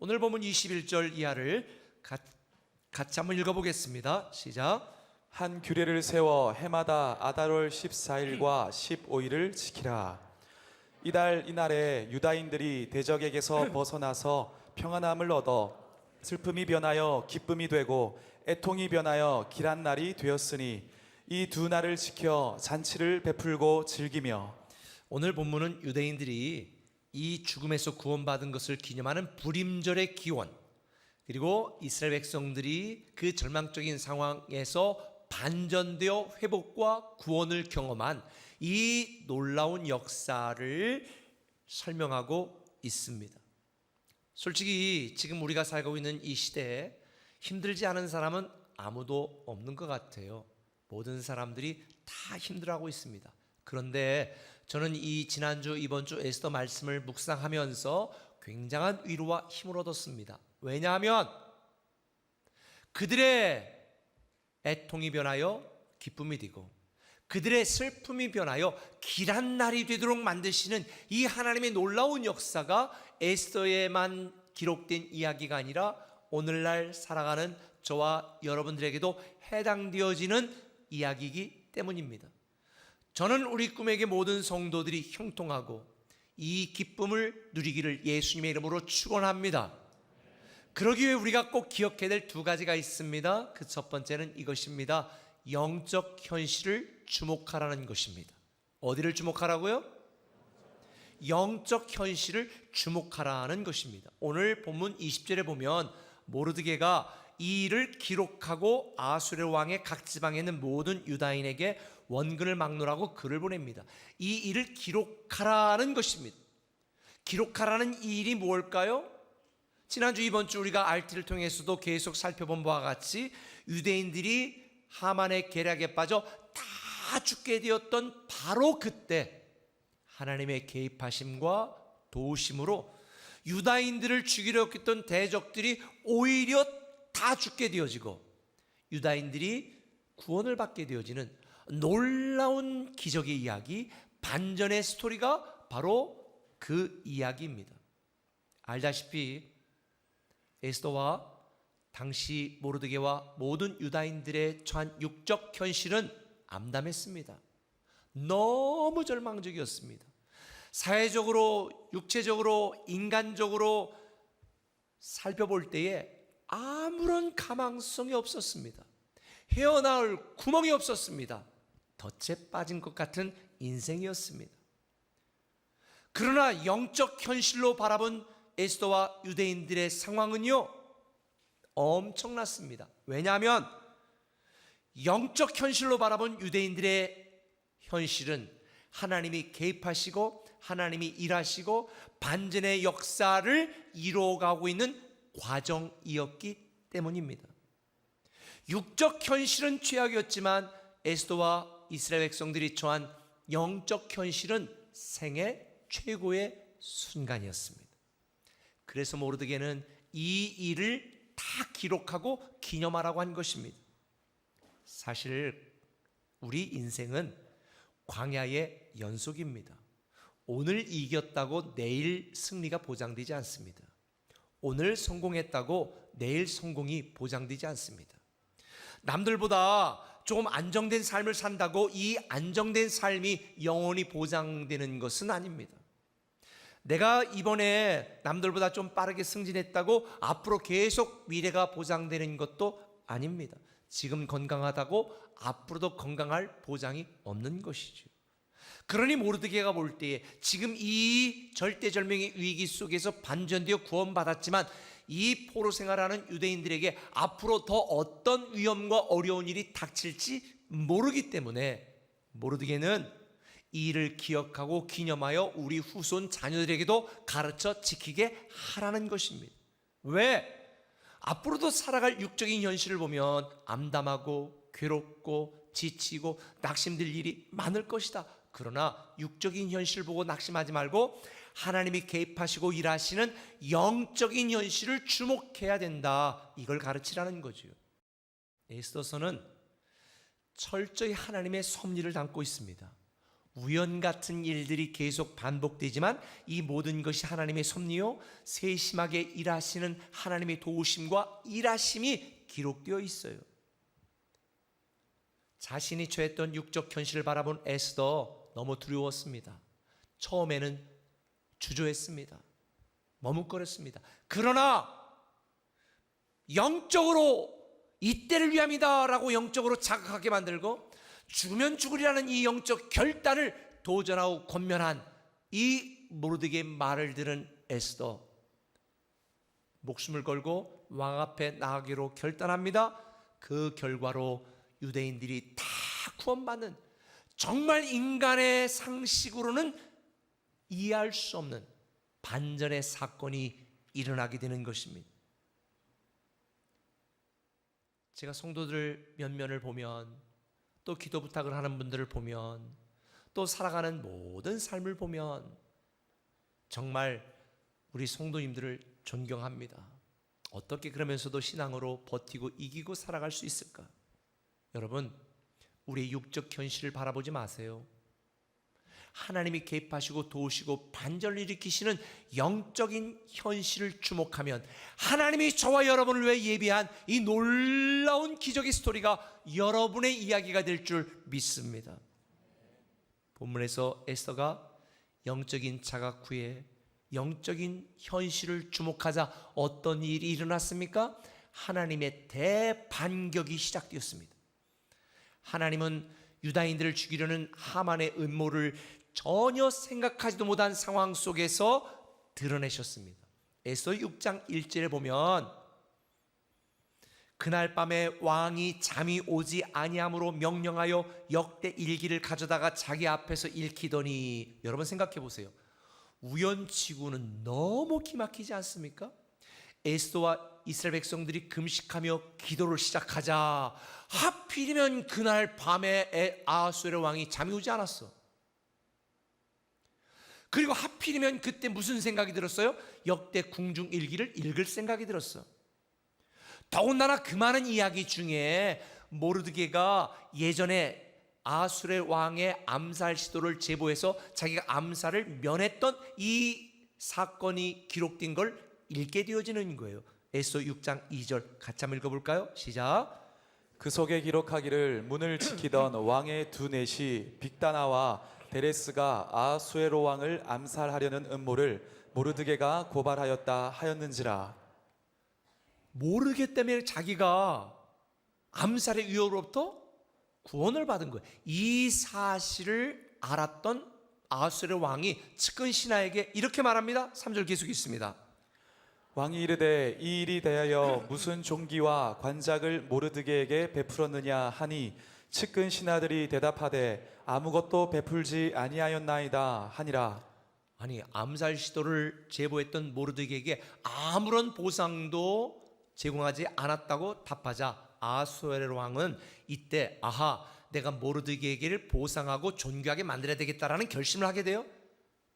오늘 본문 21절 이하를 같이 한번 읽어보겠습니다. 시작. 한 규례를 세워 해마다 아달월 14일과 15일을 지키라. 이달 이날에 유다인들이 대적에게서 벗어나서 평안함을 얻어 슬픔이 변하여 기쁨이 되고 애통이 변하여 길한 날이 되었으니 이 두 날을 지켜 잔치를 베풀고 즐기며. 오늘 본문은 유대인들이 이 죽음에서 구원받은 것을 기념하는 불임절의 기원, 그리고 이스라엘 백성들이 그 절망적인 상황에서 반전되어 회복과 구원을 경험한 이 놀라운 역사를 설명하고 있습니다. 솔직히 지금 우리가 살고 있는 이 시대에 힘들지 않은 사람은 아무도 없는 것 같아요. 모든 사람들이 다 힘들어하고 있습니다. 그런데 저는 이 지난주 이번 주 에스더 말씀을 묵상하면서 굉장한 위로와 힘을 얻었습니다. 왜냐하면 그들의 애통이 변하여 기쁨이 되고 그들의 슬픔이 변하여 길한 날이 되도록 만드시는 이 하나님의 놀라운 역사가 에스더에만 기록된 이야기가 아니라 오늘날 살아가는 저와 여러분들에게도 해당되어지는 이야기이기 때문입니다. 저는 우리 꿈에게 모든 성도들이 형통하고 이 기쁨을 누리기를 예수님의 이름으로 축원합니다. 그러기 위해 우리가 꼭 기억해야 될 두 가지가 있습니다. 그 첫 번째는 이것입니다. 영적 현실을 주목하라는 것입니다. 어디를 주목하라고요? 영적 현실을 주목하라는 것입니다. 오늘 본문 20절에 보면 모르드게가 이 일을 기록하고 아수르 왕의 각 지방에 있는 모든 유다인에게 원근을 막노라고 글을 보냅니다. 이 일을 기록하라는 것입니다. 기록하라는 이 일이 무엇일까요? 지난주 이번 주 우리가 RT를 통해서도 계속 살펴본 바와 같이 유대인들이 하만의 계략에 빠져 다 죽게 되었던 바로 그때 하나님의 개입하심과 도우심으로 유다인들을 죽이려 했던 대적들이 오히려 다 죽게 되어지고 유다인들이 구원을 받게 되어지는 놀라운 기적의 이야기, 반전의 스토리가 바로 그 이야기입니다. 알다시피 에스더와 당시 모르드게와 모든 유다인들의 처한 육적 현실은 암담했습니다. 너무 절망적이었습니다. 사회적으로, 육체적으로, 인간적으로 살펴볼 때에 아무런 가망성이 없었습니다. 헤어나올 구멍이 없었습니다. 덫에 빠진 것 같은 인생이었습니다. 그러나 영적 현실로 바라본 에스더와 유대인들의 상황은요 엄청났습니다. 왜냐하면 영적 현실로 바라본 유대인들의 현실은 하나님이 개입하시고 하나님이 일하시고 반전의 역사를 이루어가고 있는 과정이었기 때문입니다. 육적 현실은 최악이었지만 에스더와 이스라엘 백성들이 처한 영적 현실은 생애 최고의 순간이었습니다. 그래서 모르드게는 이 일을 다 기록하고 기념하라고 한 것입니다. 사실 우리 인생은 광야의 연속입니다. 오늘 이겼다고 내일 승리가 보장되지 않습니다. 오늘 성공했다고 내일 성공이 보장되지 않습니다. 남들보다 조금 안정된 삶을 산다고 이 안정된 삶이 영원히 보장되는 것은 아닙니다. 내가 이번에 남들보다 좀 빠르게 승진했다고 앞으로 계속 미래가 보장되는 것도 아닙니다. 지금 건강하다고 앞으로도 건강할 보장이 없는 것이죠. 그러니 모르드게가 볼 때에 지금 이 절대절명의 위기 속에서 반전되어 구원받았지만 이 포로 생활하는 유대인들에게 앞으로 더 어떤 위험과 어려운 일이 닥칠지 모르기 때문에 모르드게는 이 일을 기억하고 기념하여 우리 후손 자녀들에게도 가르쳐 지키게 하라는 것입니다. 왜? 앞으로도 살아갈 육적인 현실을 보면 암담하고 괴롭고 지치고 낙심될 일이 많을 것이다. 그러나 육적인 현실을 보고 낙심하지 말고 하나님이 개입하시고 일하시는 영적인 현실을 주목해야 된다. 이걸 가르치라는 거죠. 에스더서는 철저히 하나님의 섭리를 담고 있습니다. 우연 같은 일들이 계속 반복되지만 이 모든 것이 하나님의 섭리요 세심하게 일하시는 하나님의 도우심과 일하심이 기록되어 있어요. 자신이 처했던 육적 현실을 바라본 에스더 너무 두려웠습니다. 처음에는 주저했습니다. 머뭇거렸습니다. 그러나 영적으로 이때를 위함이다 라고 영적으로 자각하게 만들고 죽으면 죽으리라는 이 영적 결단을 도전하고 권면한 이 모르드게의 말을 들은 에스더, 목숨을 걸고 왕 앞에 나가기로 결단합니다. 그 결과로 유대인들이 다 구원받는, 정말 인간의 상식으로는 이해할 수 없는 반전의 사건이 일어나게 되는 것입니다. 제가 성도들 면면을 보면, 또 기도 부탁을 하는 분들을 보면, 또 살아가는 모든 삶을 보면 정말 우리 성도님들을 존경합니다. 어떻게 그러면서도 신앙으로 버티고 이기고 살아갈 수 있을까? 여러분, 우리의 육적 현실을 바라보지 마세요. 하나님이 개입하시고 도우시고 반전을 일으키시는 영적인 현실을 주목하면 하나님이 저와 여러분을 위해 예비한 이 놀라운 기적의 스토리가 여러분의 이야기가 될 줄 믿습니다. 본문에서 에스더가 영적인 자각 후에 영적인 현실을 주목하자 어떤 일이 일어났습니까? 하나님의 대반격이 시작되었습니다. 하나님은 유다인들을 죽이려는 하만의 음모를 전혀 생각하지도 못한 상황 속에서 드러내셨습니다. 에스더 6장 1절에 보면 그날 밤에 왕이 잠이 오지 아니함으로 명령하여 역대 일기를 가져다가 자기 앞에서 읽히더니, 여러분 생각해 보세요. 우연치고는 너무 기막히지 않습니까? 에스더와 이스라엘 백성들이 금식하며 기도를 시작하자 하필이면 그날 밤에 아하수에르 왕이 잠이 오지 않았어. 그리고 하필이면 그때 무슨 생각이 들었어요? 역대 궁중 일기를 읽을 생각이 들었어. 더군다나 그 많은 이야기 중에 모르드게가 예전에 아하수에르 왕의 암살 시도를 제보해서 자기가 암살을 면했던 이 사건이 기록된 걸 읽게 되어지는 거예요. 에스더 6장 2절 같이 한번 읽어볼까요? 시작. 그 속에 기록하기를 문을 지키던 왕의 두 넷이 빅다나와 데레스가 아하수에로 왕을 암살하려는 음모를 모르드게가 고발하였다 하였는지라. 모르게 때문에 자기가 암살의 위협으로부터 구원을 받은 거예요. 이 사실을 알았던 아하수에르 왕이 측근 신하에게 이렇게 말합니다. 3절 계속 있습니다. 왕이 이르되 이 일이 대하여 무슨 종기와 관작을 모르드게에게 베풀었느냐 하니 측근 신하들이 대답하되 아무것도 베풀지 아니하였나이다 하니라. 아니, 암살 시도를 제보했던 모르드게에게 아무런 보상도 제공하지 않았다고 답하자 아하수에르 왕은 이때 아하, 내가 모르드게에게를 보상하고 존귀하게 만들어야 되겠다라는 결심을 하게 돼요.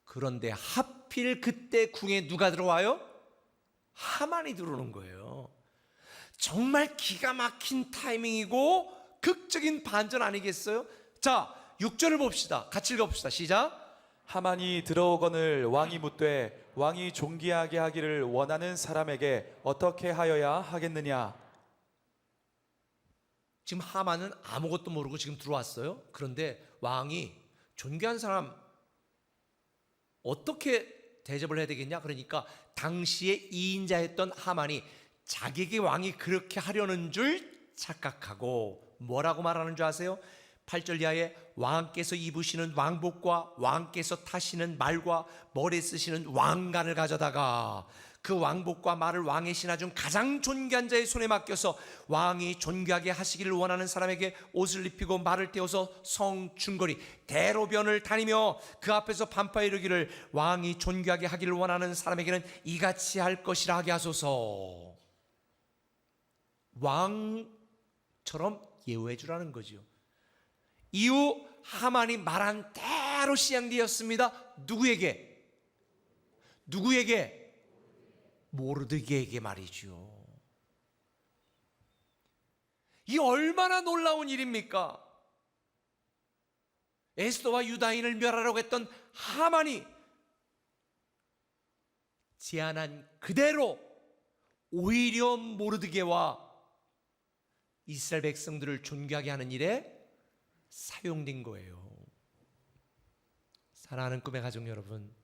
그런데 하필 그때 궁에 누가 들어와요? 하만이 들어오는 거예요. 정말 기가 막힌 타이밍이고 극적인 반전 아니겠어요? 자, 6절을 봅시다. 같이 읽어봅시다. 시작. 하만이 들어오거늘 왕이 묻되 왕이 존귀하게 하기를 원하는 사람에게 어떻게 하여야 하겠느냐. 지금 하만은 아무것도 모르고 지금 들어왔어요. 그런데 왕이 존귀한 사람 어떻게 대접을 해야 되겠냐? 그러니까 당시에 2인자였던 하만이 자기에게 왕이 그렇게 하려는 줄 착각하고 뭐라고 말하는 줄 아세요? 8절 이하에 왕께서 입으시는 왕복과 왕께서 타시는 말과 머리에 쓰시는 왕관을 가져다가 그 왕복과 말을 왕의 신하 중 가장 존귀한 자의 손에 맡겨서 왕이 존귀하게 하시기를 원하는 사람에게 옷을 입히고 말을 태워서 성 중거리 대로변을 다니며 그 앞에서 반파에 이르기를 왕이 존귀하게 하기를 원하는 사람에게는 이같이 할 것이라 하게 하소서. 왕처럼 예우해 주라는 거죠. 이후 하만이 말한 대로 시행되었습니다. 누구에게? 모르드게에게 말이죠. 이 얼마나 놀라운 일입니까? 에스더와 유다인을 멸하려고 했던 하만이 제안한 그대로 오히려 모르드게와 이스라엘 백성들을 존귀하게 하는 일에 사용된 거예요. 사랑하는 꿈의 가족 여러분,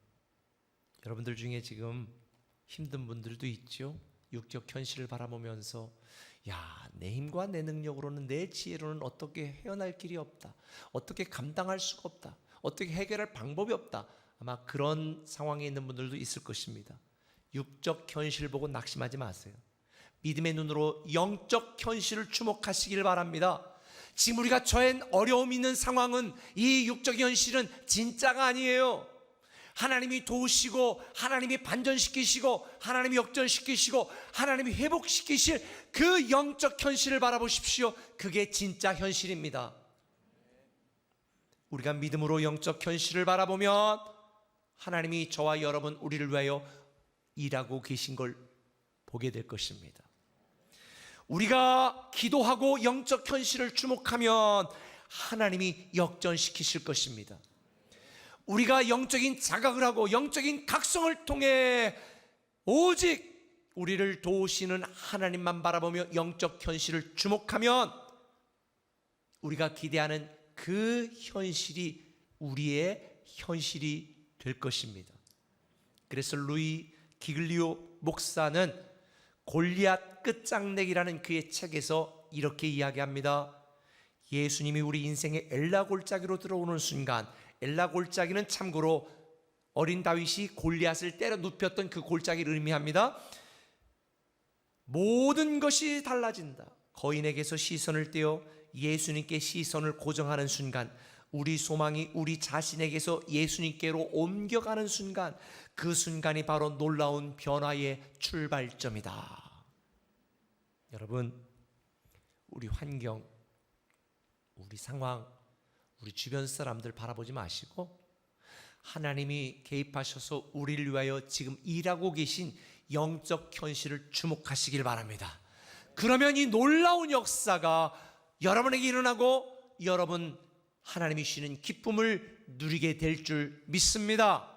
여러분들 중에 지금 힘든 분들도 있죠. 육적 현실을 바라보면서 내 힘과 내 능력으로는, 내 지혜로는 어떻게 헤어날 길이 없다, 어떻게 감당할 수가 없다, 어떻게 해결할 방법이 없다, 아마 그런 상황에 있는 분들도 있을 것입니다. 육적 현실 보고 낙심하지 마세요. 믿음의 눈으로 영적 현실을 주목하시길 바랍니다. 지금 우리가 처한 어려움 있는 상황은, 이 육적 현실은 진짜가 아니에요. 하나님이 도우시고, 하나님이 반전시키시고, 하나님이 역전시키시고, 하나님이 회복시키실 그 영적 현실을 바라보십시오. 그게 진짜 현실입니다. 우리가 믿음으로 영적 현실을 바라보면 하나님이 저와 여러분, 우리를 위하여 일하고 계신 걸 보게 될 것입니다. 우리가 기도하고 영적 현실을 주목하면 하나님이 역전시키실 것입니다. 우리가 영적인 자각을 하고 영적인 각성을 통해 오직 우리를 도우시는 하나님만 바라보며 영적 현실을 주목하면 우리가 기대하는 그 현실이 우리의 현실이 될 것입니다. 그래서 루이 기글리오 목사는 골리앗 끝장내기라는 그의 책에서 이렇게 이야기합니다. 예수님이 우리 인생의 엘라 골짜기로 들어오는 순간, 엘라 골짜기는 참고로 어린 다윗이 골리앗을 때려 눕혔던 그 골짜기를 의미합니다. 모든 것이 달라진다. 거인에게서 시선을 떼어 예수님께 시선을 고정하는 순간, 우리 소망이 우리 자신에게서 예수님께로 옮겨가는 순간, 그 순간이 바로 놀라운 변화의 출발점이다. 여러분, 우리 환경, 우리 상황, 우리 주변 사람들 바라보지 마시고 하나님이 개입하셔서 우리를 위하여 지금 일하고 계신 영적 현실을 주목하시길 바랍니다. 그러면 이 놀라운 역사가 여러분에게 일어나고 여러분 하나님이 주시는 기쁨을 누리게 될 줄 믿습니다.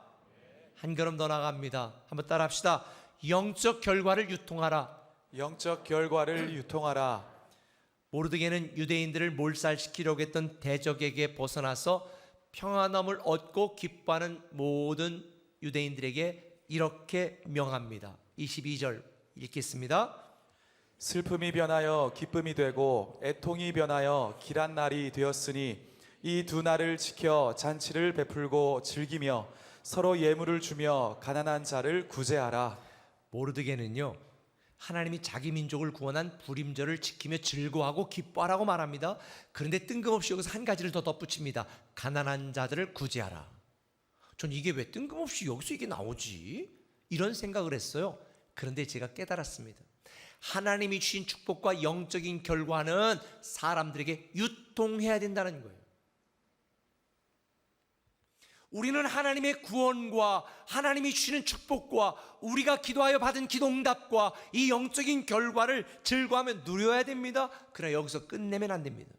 한 걸음 더 나갑니다. 한번 따라 합시다. 영적 결과를 유통하라. 영적 결과를 유통하라. 모르드게는 유대인들을 몰살시키려고 했던 대적에게 벗어나서 평안함을 얻고 기뻐하는 모든 유대인들에게 이렇게 명합니다. 22절 읽겠습니다. 슬픔이 변하여 기쁨이 되고 애통이 변하여 길한 날이 되었으니 이 두 날을 지켜 잔치를 베풀고 즐기며 서로 예물을 주며 가난한 자를 구제하라. 모르드게는요, 하나님이 자기 민족을 구원한 불임절을 지키며 즐거워하고 기뻐하라고 말합니다. 그런데 뜬금없이 여기서 한 가지를 더 덧붙입니다. 가난한 자들을 구제하라. 전 이게 왜 뜬금없이 여기서 이게 나오지? 이런 생각을 했어요. 그런데 제가 깨달았습니다. 하나님이 주신 축복과 영적인 결과는 사람들에게 유통해야 된다는 거예요. 우리는 하나님의 구원과 하나님이 주시는 축복과 우리가 기도하여 받은 기도 응답과 이 영적인 결과를 즐거워하며 누려야 됩니다. 그러나 여기서 끝내면 안 됩니다.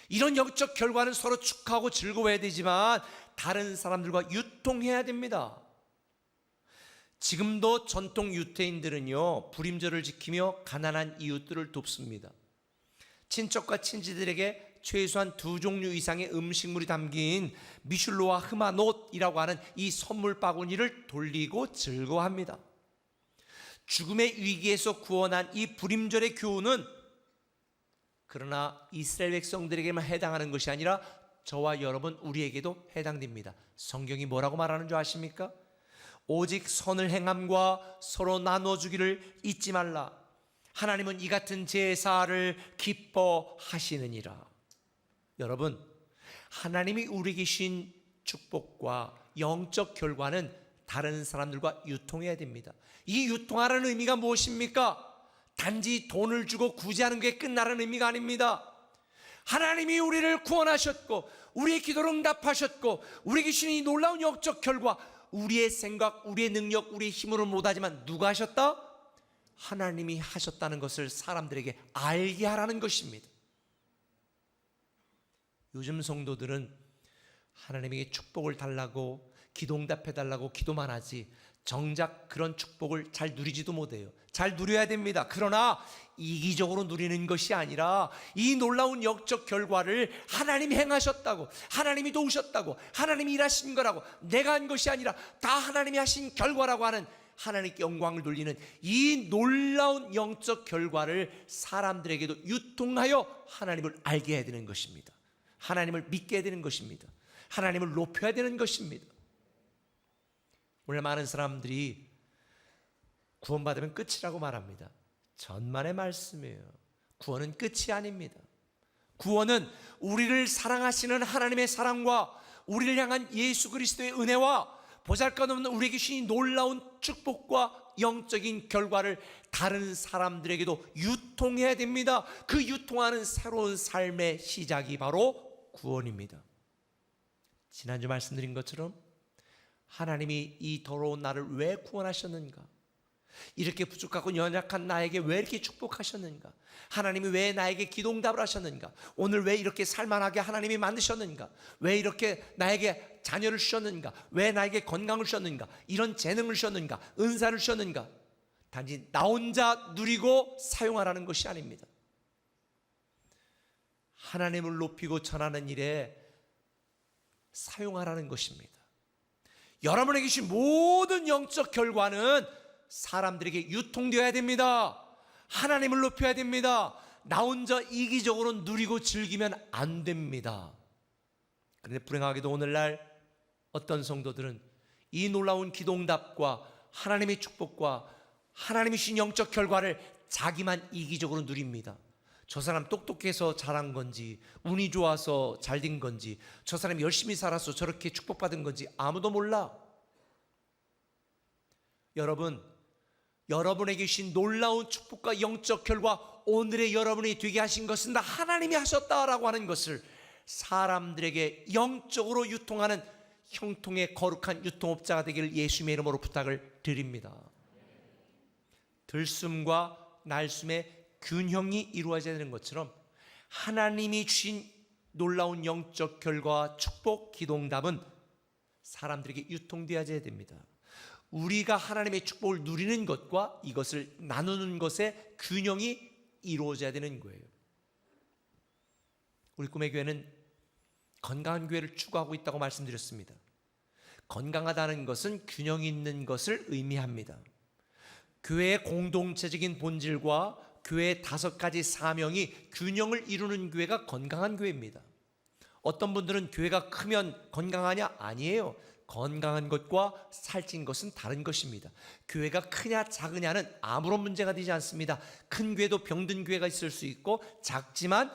이런 영적 결과는 서로 축하하고 즐거워야 되지만 다른 사람들과 유통해야 됩니다. 지금도 전통 유대인들은요, 불임절을 지키며 가난한 이웃들을 돕습니다. 친척과 친지들에게 최소한 2종류 이상의 음식물이 담긴 미슐로와 흐마노트이라고 하는 이 선물 바구니를 돌리고 즐거워합니다. 죽음의 위기에서 구원한 이 불임절의 교훈은 그러나 이스라엘 백성들에게만 해당하는 것이 아니라 저와 여러분 우리에게도 해당됩니다. 성경이 뭐라고 말하는 줄 아십니까? 오직 선을 행함과 서로 나눠주기를 잊지 말라. 하나님은 이 같은 제사를 기뻐하시느니라. 여러분, 하나님이 우리에게 주신 축복과 영적 결과는 다른 사람들과 유통해야 됩니다. 이 유통하라는 의미가 무엇입니까? 단지 돈을 주고 구제하는 게 끝나는 의미가 아닙니다. 하나님이 우리를 구원하셨고 우리의 기도를 응답하셨고 우리에게 주신 이 놀라운 영적 결과, 우리의 생각, 우리의 능력, 우리의 힘으로 못하지만 누가 하셨다? 하나님이 하셨다는 것을 사람들에게 알게 하라는 것입니다. 요즘 성도들은 하나님에게 축복을 달라고 기도응답해 달라고 기도만 하지 정작 그런 축복을 잘 누리지도 못해요. 잘 누려야 됩니다. 그러나 이기적으로 누리는 것이 아니라 이 놀라운 영적 결과를 하나님이 행하셨다고, 하나님이 도우셨다고, 하나님이 일하신 거라고, 내가 한 것이 아니라 다 하나님이 하신 결과라고 하는 하나님께 영광을 돌리는 이 놀라운 영적 결과를 사람들에게도 유통하여 하나님을 알게 해야 되는 것입니다. 하나님을 믿게 해야 되는 것입니다. 하나님을 높여야 되는 것입니다. 오늘 많은 사람들이 구원받으면 끝이라고 말합니다. 전만의 말씀이에요. 구원은 끝이 아닙니다. 구원은 우리를 사랑하시는 하나님의 사랑과 우리를 향한 예수 그리스도의 은혜와 보잘것없는 우리에게 주신 놀라운 축복과 영적인 결과를 다른 사람들에게도 유통해야 됩니다. 그 유통하는 새로운 삶의 시작이 바로 구원입니다. 지난주 말씀드린 것처럼 하나님이 이 더러운 나를 왜 구원하셨는가? 이렇게 부족하고 연약한 나에게 왜 이렇게 축복하셨는가? 하나님이 왜 나에게 기도응답을 하셨는가? 오늘 왜 이렇게 살만하게 하나님이 만드셨는가? 왜 이렇게 나에게 자녀를 주셨는가? 왜 나에게 건강을 주셨는가? 이런 재능을 주셨는가? 은사를 주셨는가? 단지 나 혼자 누리고 사용하라는 것이 아닙니다. 하나님을 높이고 전하는 일에 사용하라는 것입니다. 여러분에게 주신 모든 영적 결과는 사람들에게 유통되어야 됩니다. 하나님을 높여야 됩니다. 나 혼자 이기적으로 누리고 즐기면 안 됩니다. 그런데 불행하게도 오늘날 어떤 성도들은 이 놀라운 기도응답과 하나님의 축복과 하나님이 주신 영적 결과를 자기만 이기적으로 누립니다. 저 사람 똑똑해서 잘한 건지, 운이 좋아서 잘 된 건지, 저 사람이 열심히 살아서 저렇게 축복받은 건지 아무도 몰라. 여러분에게 주신 놀라운 축복과 영적 결과, 오늘의 여러분이 되게 하신 것은 다 하나님이 하셨다라고 하는 것을 사람들에게 영적으로 유통하는 형통의 거룩한 유통업자가 되기를 예수님의 이름으로 부탁을 드립니다. 들숨과 날숨의 균형이 이루어져야 되는 것처럼 하나님이 주신 놀라운 영적 결과와 축복, 기도응답은 사람들에게 유통되어야 됩니다. 우리가 하나님의 축복을 누리는 것과 이것을 나누는 것의 균형이 이루어져야 되는 거예요. 우리 꿈의 교회는 건강한 교회를 추구하고 있다고 말씀드렸습니다. 건강하다는 것은 균형 있는 것을 의미합니다. 교회의 공동체적인 본질과 교회의 5가지 사명이 균형을 이루는 교회가 건강한 교회입니다. 어떤 분들은 교회가 크면 건강하냐? 아니에요. 건강한 것과 살찐 것은 다른 것입니다. 교회가 크냐 작으냐는 아무런 문제가 되지 않습니다. 큰 교회도 병든 교회가 있을 수 있고 작지만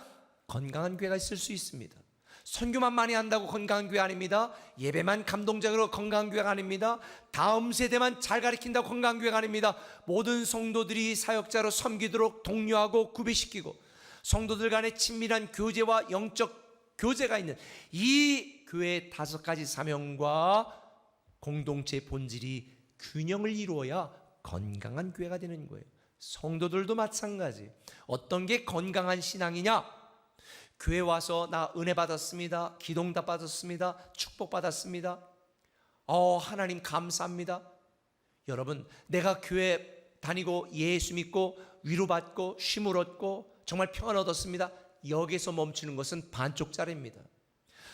건강한 교회가 있을 수 있습니다. 선교만 많이 한다고 건강한 교회 아닙니다. 예배만 감동적으로 건강한 교회가 아닙니다. 다음 세대만 잘 가르친다고 건강한 교회가 아닙니다. 모든 성도들이 사역자로 섬기도록 독려하고 구비시키고 성도들 간의 친밀한 교제와 영적 교제가 있는 이 교회의 5가지 사명과 공동체의 본질이 균형을 이루어야 건강한 교회가 되는 거예요. 성도들도 마찬가지. 어떤 게 건강한 신앙이냐? 교회 와서 나 은혜 받았습니다. 기도응답 받았습니다. 축복 받았습니다. 하나님 감사합니다. 여러분, 내가 교회 다니고 예수 믿고 위로받고 쉼을 얻고 정말 평안 얻었습니다. 여기서 멈추는 것은 반쪽짜리입니다.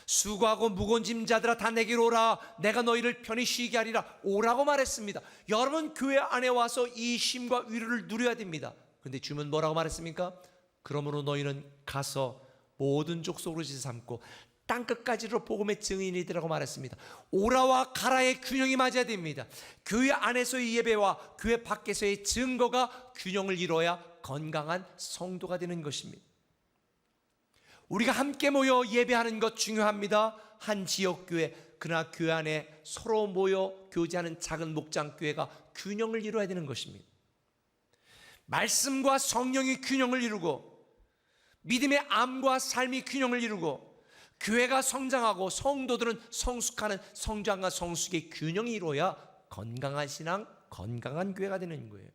수고하고 무거운 짐 자들아 다 내게로 오라. 내가 너희를 편히 쉬게 하리라. 오라고 말했습니다. 여러분, 교회 안에 와서 이 쉼과 위로를 누려야 됩니다. 그런데 주님은 뭐라고 말했습니까? 그러므로 너희는 가서 모든 족속으로 지삼고 땅끝까지로 복음의 증인이 되라고 말했습니다. 오라와 가라의 균형이 맞아야 됩니다. 교회 안에서의 예배와 교회 밖에서의 증거가 균형을 이루어야 건강한 성도가 되는 것입니다. 우리가 함께 모여 예배하는 것 중요합니다. 한 지역교회, 그러나 교회 안에 서로 모여 교제하는 작은 목장교회가 균형을 이루어야 되는 것입니다. 말씀과 성령이 균형을 이루고 믿음의 암과 삶이 균형을 이루고 교회가 성장하고 성도들은 성숙하는 성장과 성숙의 균형이 이루어야 건강한 신앙, 건강한 교회가 되는 거예요.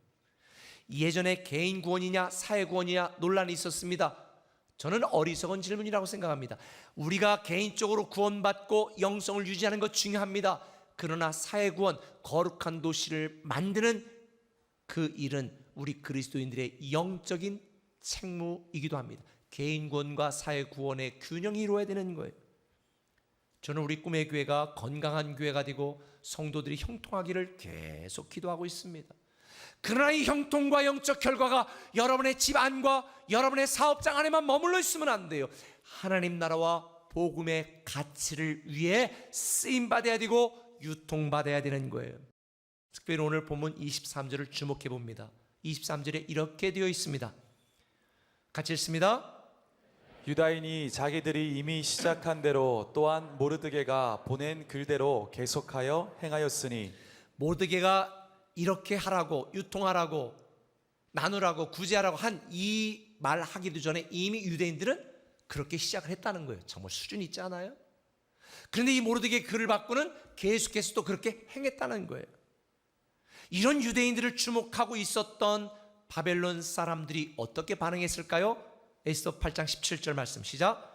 예전에 개인 구원이냐 사회 구원이냐 논란이 있었습니다. 저는 어리석은 질문이라고 생각합니다. 우리가 개인적으로 구원받고 영성을 유지하는 것 중요합니다. 그러나 사회구원, 거룩한 도시를 만드는 그 일은 우리 그리스도인들의 영적인 책무이기도 합니다. 개인 구원과 사회 구원의 균형이 이루어야 되는 거예요. 저는 우리 꿈의 교회가 건강한 교회가 되고 성도들이 형통하기를 계속 기도하고 있습니다. 그러나 이 형통과 영적 결과가 여러분의 집 안과 여러분의 사업장 안에만 머물러 있으면 안 돼요. 하나님 나라와 복음의 가치를 위해 쓰임받아야 되고 유통받아야 되는 거예요. 특별히 오늘 본문 23절을 주목해 봅니다. 23절에 이렇게 되어 있습니다. 같이 읽습니다. 유다인이 자기들이 이미 시작한 대로 또한 모르드게가 보낸 글대로 계속하여 행하였으니, 모르드게가 이렇게 하라고, 유통하라고, 나누라고, 구제하라고 한 이 말 하기도 전에 이미 유대인들은 그렇게 시작을 했다는 거예요. 정말 수준이 있지 않아요? 그런데 이 모르드게 글을 받고는 계속해서 또 그렇게 행했다는 거예요. 이런 유대인들을 주목하고 있었던 바벨론 사람들이 어떻게 반응했을까요? 에스더 8장 17절 말씀 시작.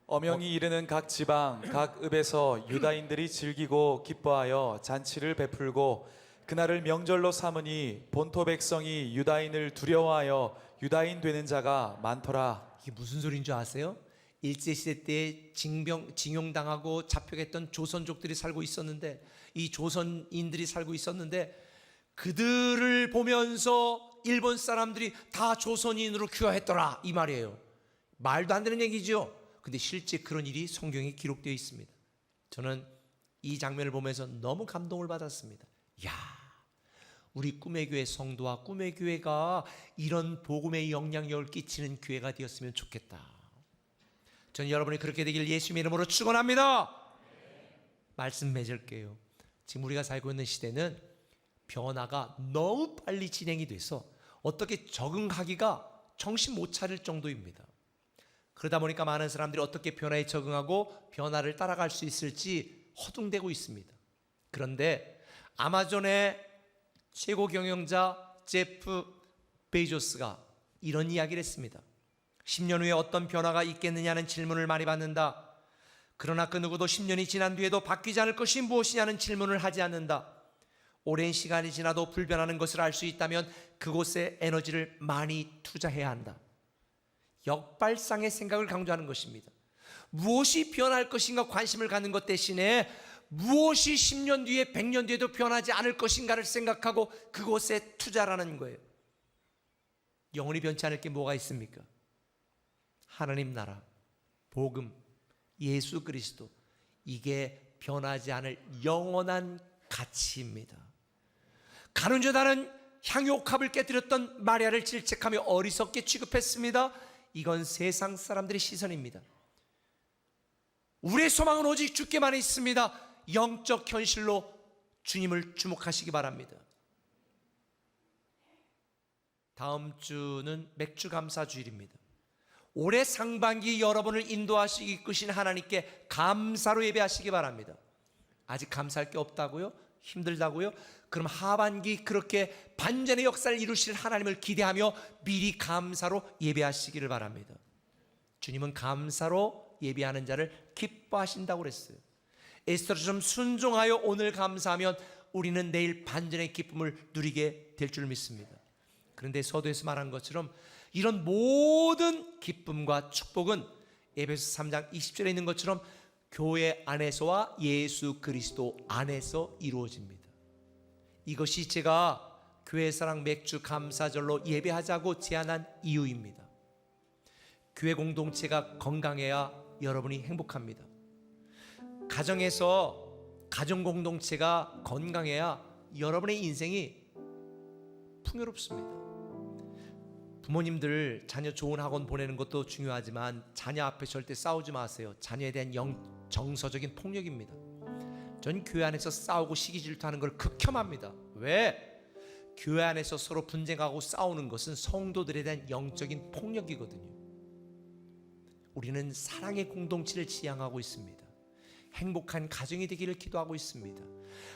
엄영이 이르는 각 지방 각 읍에서 유다인들이 즐기고 기뻐하여 잔치를 베풀고 그날을 명절로 삼으니 본토 백성이 유다인을 두려워하여 유다인 되는 자가 많더라. 이게 무슨 소리인 줄 아세요? 일제시대 때 징용당하고 잡혀갔던 조선족들이 살고 있었는데, 이 조선인들이 살고 있었는데, 그들을 보면서 일본 사람들이 다 조선인으로 귀화했더라 이 말이에요. 말도 안 되는 얘기죠. 근데 실제 그런 일이 성경에 기록되어 있습니다. 저는 이 장면을 보면서 너무 감동을 받았습니다. 야, 우리 꿈의 교회 성도와 꿈의 교회가 이런 복음의 영향력을 끼치는 교회가 되었으면 좋겠다. 저는 여러분이 그렇게 되길 예수님의 이름으로 축원합니다. 말씀 맺을게요. 지금 우리가 살고 있는 시대는 변화가 너무 빨리 진행이 돼서 어떻게 적응하기가 정신 못 차릴 정도입니다. 그러다 보니까 많은 사람들이 어떻게 변화에 적응하고 변화를 따라갈 수 있을지 허둥대고 있습니다. 그런데 아마존의 최고 경영자 제프 베이조스가 이런 이야기를 했습니다. 10년 후에 어떤 변화가 있겠느냐는 질문을 많이 받는다. 그러나 그 누구도 10년이 지난 뒤에도 바뀌지 않을 것이 무엇이냐는 질문을 하지 않는다. 오랜 시간이 지나도 불변하는 것을 알 수 있다면 그곳에 에너지를 많이 투자해야 한다. 역발상의 생각을 강조하는 것입니다. 무엇이 변할 것인가 관심을 갖는 것 대신에 무엇이 10년 뒤에 100년 뒤에도 변하지 않을 것인가를 생각하고 그곳에 투자라는 거예요. 영원히 변치 않을 게 뭐가 있습니까? 하나님 나라, 복음, 예수 그리스도, 이게 변하지 않을 영원한 가치입니다. 가룟유다는 향유옥합을 깨뜨렸던 마리아를 질책하며 어리석게 취급했습니다. 이건 세상 사람들의 시선입니다. 우리의 소망은 오직 주께만 있습니다. 영적 현실로 주님을 주목하시기 바랍니다. 다음 주는 맥주 감사 주일입니다. 올해 상반기 여러분을 인도하시기 이끄신 하나님께 감사로 예배하시기 바랍니다. 아직 감사할 게 없다고요? 힘들다고요? 그럼 하반기 그렇게 반전의 역사를 이루실 하나님을 기대하며 미리 감사로 예배하시기를 바랍니다. 주님은 감사로 예배하는 자를 기뻐하신다고 그랬어요. 에스더처럼 순종하여 오늘 감사하면 우리는 내일 반전의 기쁨을 누리게 될 줄 믿습니다. 그런데 서두에서 말한 것처럼 이런 모든 기쁨과 축복은 에베소 3장 20절에 있는 것처럼 교회 안에서와 예수 그리스도 안에서 이루어집니다. 이것이 제가 교회사랑 맥주 감사절로 예배하자고 제안한 이유입니다. 교회 공동체가 건강해야 여러분이 행복합니다. 가정에서 가정 공동체가 건강해야 여러분의 인생이 풍요롭습니다. 부모님들 자녀 좋은 학원 보내는 것도 중요하지만 자녀 앞에 절대 싸우지 마세요. 자녀에 대한 정서적인 폭력입니다. 전 교회 안에서 싸우고 시기 질투하는 걸 극혐합니다. 왜? 교회 안에서 서로 분쟁하고 싸우는 것은 성도들에 대한 영적인 폭력이거든요. 우리는 사랑의 공동체를 지향하고 있습니다. 행복한 가정이 되기를 기도하고 있습니다.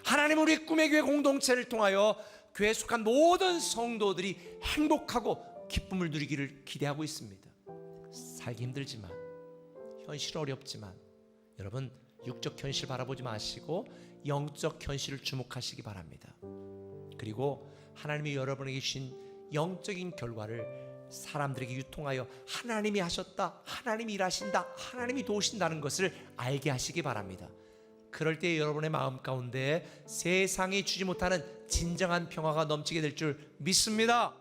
하나님은 우리 꿈의 교회 공동체를 통하여 교회에 속한 모든 성도들이 행복하고 기쁨을 누리기를 기대하고 있습니다. 살기 힘들지만, 현실 어렵지만 여러분 육적 현실 바라보지 마시고 영적 현실을 주목하시기 바랍니다. 그리고 하나님이 여러분에게 주신 영적인 결과를 사람들에게 유통하여 하나님이 하셨다, 하나님이 일하신다, 하나님이 도우신다는 것을 알게 하시기 바랍니다. 그럴 때 여러분의 마음 가운데 세상이 주지 못하는 진정한 평화가 넘치게 될 줄 믿습니다.